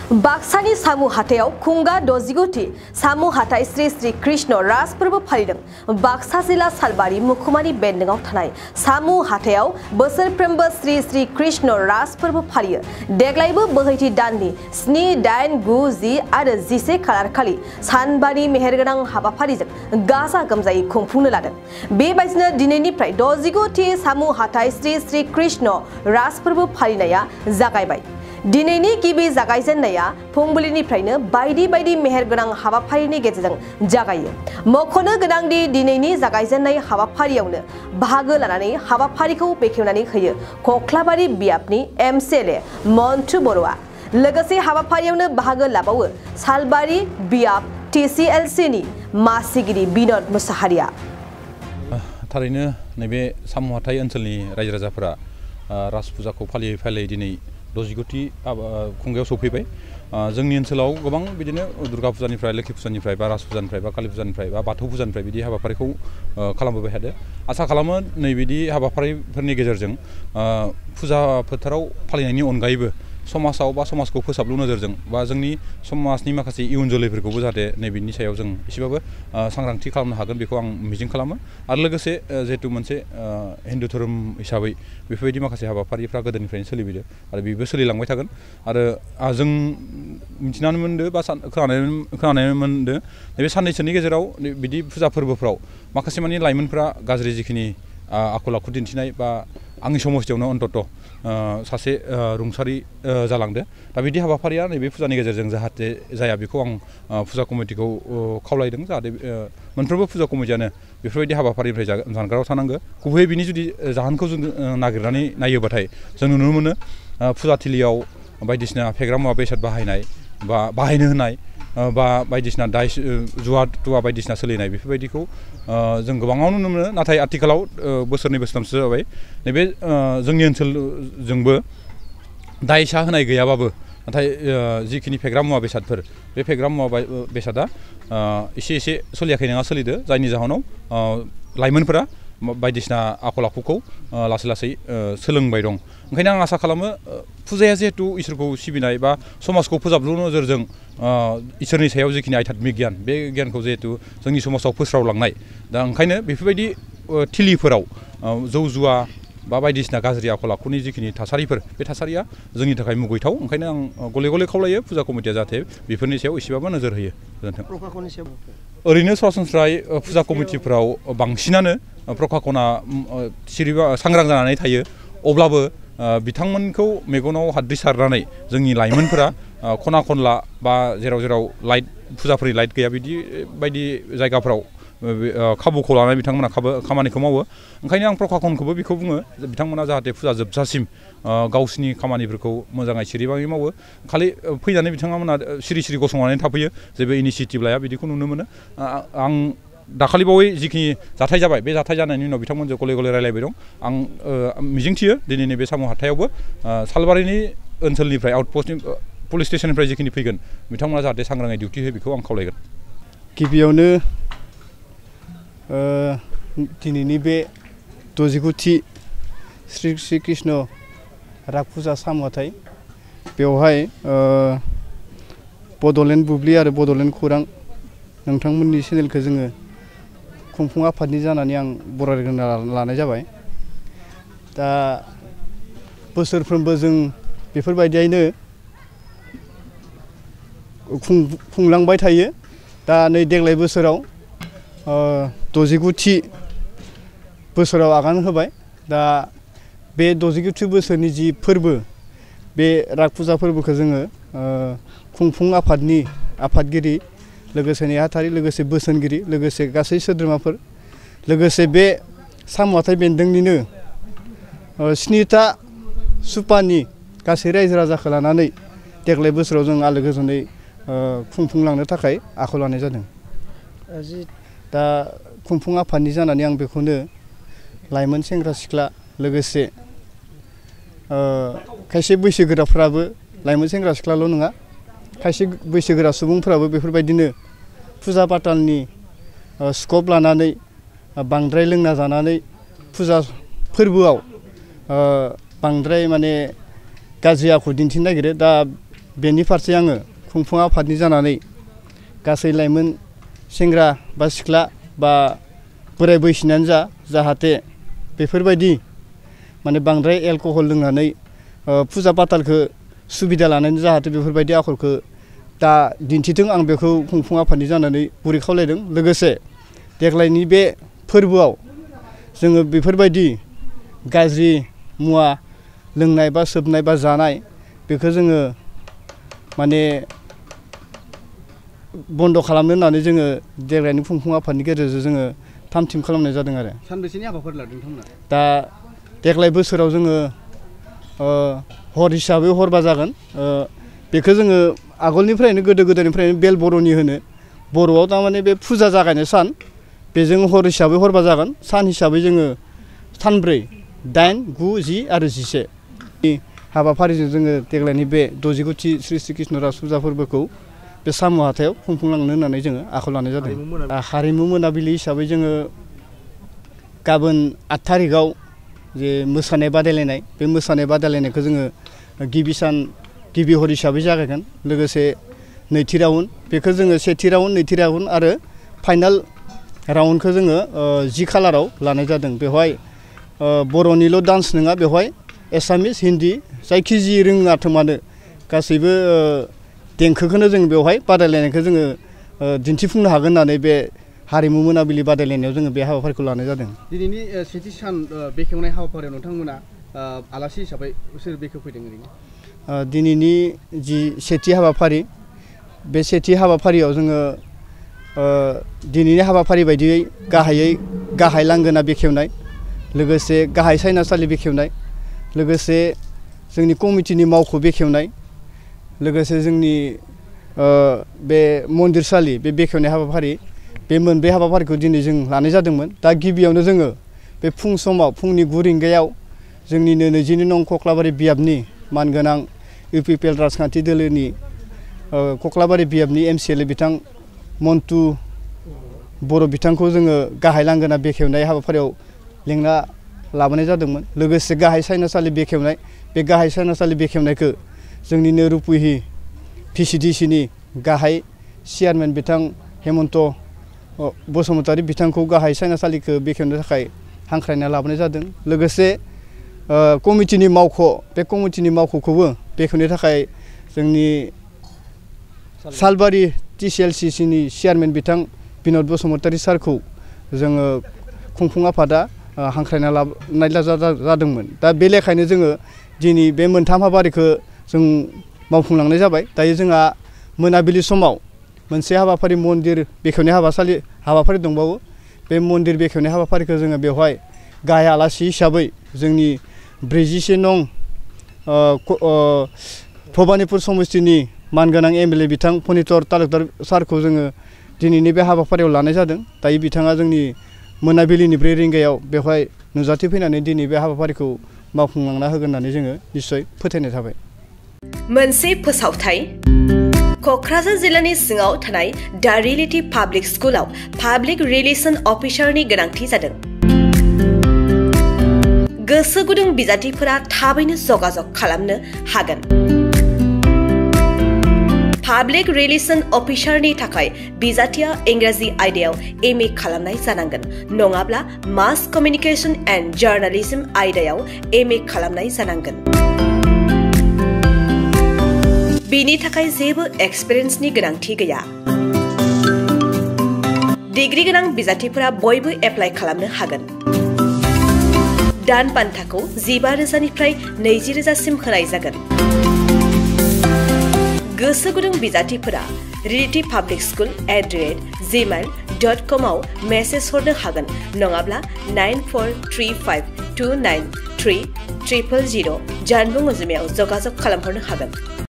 बाक्सानि सामु हाथायाव खुंगा 69थि सामु हाथाय श्री श्री कृष्ण राज फोरबो फालिदों। बाक्सा जिल्ला सालबारि मुखुमानि बेन्दोंआव थानाय सामु हाथायाव बोसोरफ्रोमबो श्री श्री कृष्ण राज फोरबो फालियो। देग्लायबो बोहैथि दाननि 7, 8, 9, 10 आरो 11 खालार खालि सानबानि मेहेरगोनां हाबाफारिजों गाजा गोमजायै खुंफुंनो लादों। बेबायदिनो दिनैनिफ्राय 69थि सामु हाथाय श्री श्री कृष्ण राज फोरबो फालिनाया जागायबाय। दिनैनि गिबि जागायजेननाया फुंबिलिनिफ्रायनो बायदि बायदि मेहेरगोनां हाबाफारिनि गेजेरजों जागायो। मख'नो गोनांदि दिनैनि जागायजेननाय हाबाफारियावनो बाहागो लानानै हाबाफारिखौ बेखेवनानै होयो कख्लाबारि बियाबनि एमसिएलए मन्टु बर'आ। लोगोसे हाबाफारियावनो बाहागो लाबावो सालबारि बियाब टिसिएलसिनि मासिगिरि बिनोद मुसाहारिया। थारैनो नैबे सामु हाथाय ओनसोलनि रायजो राजाफोरा राज फुजाखौ फालियै फालियै दिनै 69थि खुंगायाव सफैबाय। जोंनि ओनसोलाव गोबां बिदिनो दुर्गा फुजानिफ्राय लोखि फुजानिफ्राय बा राज फुजानिफ्राय बा कालि फुजानिफ्राय बा बाथौ फुजानिफ्राय बिदि हाबाफारिखौ खालामबोबाय थादों। आसा खालामो नैबिदि हाबाफारिफोरनि गेजेरजों फुजा फोथाराव फालिनायनि अनगायैबो समाजाव बा समाजखौ फोसाबलु नोजोरजों बा जोंनि समाजनि माखासे इयुन जोलैफोरखौबो जाहाथे नैबेनि सायाव जों एसेबाबो सांग्रांथि खालामनो हागोन बेखौ आं मिजिं खालामो। आरो लोगोसे जिहेतु मोनसे हिन्दु धोरोम हिसाबै बेफोरबायदि माखासे हाबाफारिफ्रा गोदोनिफ्रायनो सोलिबोदों आरो बेबो सोलिलांबाय थागोन। आरो जों मिथिनानै मोनदों बा खोनानो मोनदों नैबे साननैसोनि गेजेराव बिदि फुजा फोरबोफ्राव माखासे माने लाइमोनफ्रा गाज्रि जिखिनि आखल आखु दिन्थिनाय बा आंनि समस्थियावनो अन्तत सासे रुंसारि जालांदो। दा बिदि हाबाफारिया नैबे फुजानि गेजेरजों जाहाथे जाया बेखौ आं फुजा कमिटिखौ खावलायदों। जाहाथे मोनफ्रोमबो फुजा कमिटियानो बेफोरबायदि हाबाफारिनिफ्राय जानगाराव थानांगौ। गुबैयै बिनि जुदि जाहोनखौ जों नागिरनानै नायोबाथाय जों नुनो मोनो फुजाथिलियाव बायदिसिना फेग्रा मुवा बेसाद बाहायनाय बा बाहायनो होनाय बा बायदिसिना जुवा तुवा बायदिसिना सोलिनाय बेफोरबायदिखौ जों गोबाङावनो नुनो मोनो। नाथाय आथिखालाव बोसोरनै बोसोरथामसो जाबाय नैबे जोंनि ओनसोलजोंबो दायसा होनाय गैयाबाबो नाथाय जिखिनि फेग्रा मुवा बेसादफोर बे फेग्रा मुवा बेसादा एसे सोलियाखै नङा सोलिदो। जायनि जाहोनाव लाइमोनफोरा बायदिसिना आखल आखुखौ लासै लासै सोलोंबाय दं। ओंखायनो आं आसा खालामो फुजाया जिहेतु इसोरखौ सिबिनाय बा समाजखौ फोसाबलु नोजोरजों इसोरनि सायाव जिखिनि आध्यात्मिक गियान बे गियानखौ जिहेतु जोंनि समाजाव फोस्रावलांनाय, दा ओंखायनो बेफोरबायदि थिलिफोराव जौ जुवा बा बायदिसिना गाज्रि आखल आखुनि जिखिनि थासारिफोर बे थासारिया जोंनि थाखाय मुगैथाव। ओंखायनो आं गले गले खावलायो फुजा कमिटिया जाहाथे बेफोरनि सायाव एसेबाबो नोजोर होयो। गोजोन्थों। ओरैनो सरासनस्रायै फुजा कमिटिफोराव बांसिनानो प्रखाखना सिरिबा सांग्रां जानानै थायो। अब्लाबो बिथांमोनखौ मेगनाव हाद्रि सारनानै जोंनि लाइमोनफोरा खना खनला बा जेराव जेराव लाइट फुजाफोरनि लाइट गैया बिदि बायदि जायगाफ्राव खाबुखौ लानानै बिथांमोना खामानिखौ मावो। ओंखायनो आं प्रखाखनखौबो बेखौ बुङो बिथांमोना जाहाथे फुजा जोबजासिम गावसिनि खामानिफोरखौ मोजाङै सिरिबाङै मावो। खालि फैनानै बिथांमोना सिरि सिरि गसंनानै थाफैयो, जेबो इनिसियेटिभ लाया, बिदिखौ नुनो मोनो। आं दाखालि बावै जिखिनि जाथाय जाबाय बे जाथाय जानायनि उनाव बिथांमोनजों गले गले रायलायबाय दं। आं मिजिंथियो दिनैनि बे सामु हाथायावबो सालबारिनि ओनसोलनिफ्राय आउटपस्टनि पुलिस स्टेसननिफ्राय जिखिनि फैगोन बिथांमोना जाहाथे सांग्राङै डिउटि होयो बेखौ आं खावलायगोन। गिबियावनो दिनैनि बे 69थि श्री श्री कृष्ण राग फुजा सामु हाथाय बेवहाय बड'लेण्ड बुब्लि आरो बड'लेण्ड खौरां नोंथांमोननि चेनेलखौ जोङो खुंफुं आफादनि जानानै आं बरायग्रोना लानाय जाबाय। दा बोसोरफ्रोमबो जों बेफोरबायदियैनो खुंलांबाय थायो। दा नै देग्लाय बोसोराव 69थि बोसोराव आगान होबाय। दा बे 69थि बोसोरनि जि फोरबो बे राग फुजा फोरबोखौ जोङो खुंफुं आफादनि आफादगिरि लोगोसे नेहाथारि लोगोसे बोसोनगिरि लोगोसे गासै सोद्रोमाफोर लोगोसे बे सामु हाथाय बेन्दोंनिनो 7था सुपानि गासै रायजो राजाखौ लानानै देग्लाय बोसोराव जों आलो गोजोनै खुंफुंलांनो थाखाय आखायाव लानाय जादों। दा खुंफुं आफादनि जानानै आं बेखौनो लाइमोन सेंग्रा सिख्ला लोगोसे खायसे बैसोगोराफ्राबो लाइमोन सेंग्रा सिख्लाल' नङा, खायसे बैसोगोरा सुबुंफ्राबो बेफोरबायदिनो फुजा पातालनि स्कप लानानै बांद्राय लोंना जानानै फुजा फोरबोआव बांद्राय माने गाज्रि आखु दिन्थिनो नागिरो। दा बेनि फारसे आङो खुंफुं आफादनि जानानै गासै लाइमोन सेंग्रा बा सिख्ला बा बोराय बैसोनियानो जाहाथे बेफोरबायदि माने बांद्राय एलकहल लोंनानै फुजा पातालखौ सुबिदा लानानै जाहाथे बेफोरबायदि आखलखौ दा दिन्थिथों आं बेखौ खुंफुं आफादनि जानानै गुरै खावलायदों। लोगोसे देग्लायनि बे फोरबोआव जोङो बेफोरबायदि गाज्रि मुवा लोंनाय बा सोबनाय बा जानाय बेखौ जोङो माने बन्द खालामनो होननानै जोङो देग्लायनि खुंफुं आफादनि गेजेरजों जोङो थाम थिम खालामनाय जादों आरो। सानबेसेनि हाबाफारि लादों नोंथांमोना? दा देग्लाय बोसोराव जोङो हर हिसाबै हरबा जागोन। बेखौ जोङो आगोलनिफ्रायनो गोदो गोदायनिफ्रायनो बेल बर'नि होनो। बर'आव तारमाने बे फुजा जागायनाय सान बेजों हर हिसाबै हरबा जागोन। सान हिसाबै जोङो सानब्रै 8, 9, 10 आरो 11 हाबाफारिजों जोङो देग्लायनि बे 60गुथि श्री श्री कृष्ण रास फुजा फोरबोखौ बे सामु हाथायाव खुंफुंलांनो होननानै जोङो आखायाव लानाय जादों। हारिमु मोनाबिलि हिसाबै जोङो गाबोन 8 थारिखआव जे मोसानाय बादायलायनाय बे मोसानाय बादायलायनायखौ जोङो गिबि हर हिसाबै जागायगोन। लोगोसे नैथि राउन्ड बेखौ जोङो सेथि राउन्ड नैथि राउन्ड आरो फाइनाल राउन्डखौ जोङो 10 खालाराव लानाय जादों। बेवहाय बर'निल' डान्स नङा, बेवहाय एसामिस हिन्दी जायखिजाया रोङाथों मानो गासैबो देंखोखौनो जों बेवहाय बादायलायनायखौ जोङो दिन्थिफुंनो हागोन होननानै बे हारिमु मोनाबिलि बादायलायनायाव जोङो बे हाबाफारिखौ लानाय जादों। दिनैनि सेथि सान बेखेवनाय हाबाफारियाव नोंथांमोना आलासि हिसाबै सोर बेखेवफैदों ओरैनो? दिनैनि जि सेथि हाबाफारि बे सेथि हाबाफारियाव जोङो दिनैनि हाबाफारि बायदियै गाहाय लांगोना बेखेवनाय, लोगोसे गाहाय सायनासालि बेखेवनाय, लोगोसे जोंनि कमिटिनि मावख' बेखेवनाय, लोगोसे जोंनि बे मन्दिरसालि बे बेखेवनाय हाबाफारि बे मोनब्रै हाबाफारिखौ दिनै जों लानाय जादोंमोन। दा गिबियावनो जोङो बे फुं समाव फुंनि 9 रिंगायाव जोंनिनो 22 नं कक्लाबारि बियाबनि मानगोनां UPPL राजखान्थि दोलोनि कक्लाबारि बियाबनि MCLA बिथां मन्टु बर' बिथांखौ जोङो गाहाय लांगोना बेखेवनाय हाबाफारियाव लेंना लाबोनाय जादोंमोन। लोगोसे गाहाय सायनासालि बेखेवनाय बे गाहाय सायनासालि बेखेवनायखौ जोंनिनो रुपहि VCDCनि गाहाय चेयारमेन बिथां हेमन्त बसुमतारी बिथांखौ गाहाय सायनासालिखौ बेखेवनो थाखाय हांख्रायना लाबोनाय जादों। लोगोसे कमिटिनि मावख' बे कमिटिनि मावख'खौबो बेखेवनो थाखाय जोंनि सालबारि TCLCCनि चेयारमेन बिथां बिनद बसुमतारी सारखौ जोङो खुंफुं आफादा हांख्रायना लाबोनाय जादोंमोन। दा बे लेखायनो जोङो दिनै बे मोनथाम हाबाफारिखौ जों मावफुंलांनाय जाबाय। दायो जोंहा मोनाबिलि समाव मोनसे हाबाफारि मन्दिर बेखेवनाय हाबाफारि दंबावो। बे मन्दिर बेखेवनाय हाबाफारिखौ जोङो बेवहाय गाहाय आलासि हिसाबै जोंनि 41 नं भबानिपुर समस्तिनि मानगोनां MLA बिथां फनितर तालुकदार सारखौ जोङो दिनैनि बे हाबाफारियाव लानाय जादों। दायो बिथाङा जोंनि मोनाबिलिनि 4 रिंगायाव बेवहाय नुजाथिफैनानै दिनै बे हाबाफारिखौ मावफुंलांना होगोन होननानै जोङो निश्चय फोथायनाय थाबाय। मोनसे फोसावथाय क'क्राझार जिल्लानि सिङाव थानाय दा रियेलिटी पाब्लिक स्कुलाव पाब्लिक रिलेशन अफिसारनि गोनांथि जादों। गोसो गुदुं बिजाथिफोरा थाबैनो जगाजग खालामनो हागोन। पाब्लिक रिलेशन अफिसारनि थाखाय बिजाथिया इंराजि आयदायाव MA खालामनाय जानांगोन, नङाब्ला मास कमिउनिकेशन एन्ड जार्नालिज्म आयदायाव MA खालामनाय जानांगोन। बिनि थाखाय जेबो एक्सपिरियेन्सनि गोनांथि गैया। डिग्री गोनां बिजाथिफोरा बयबो एप्लाइ खालामनो हागोन। दान बान्थाखौ 15,000निफ्राय 20,000सिम होनाय जागोन। गोसो गुदुं बिजाथिफोरा reality.publicschool@gmail.com आव मेसेज हरनो हागोन, नङाब्ला 9435293000 जानबुं अनजिमायाव जगाजग खालामहरनो हागोन।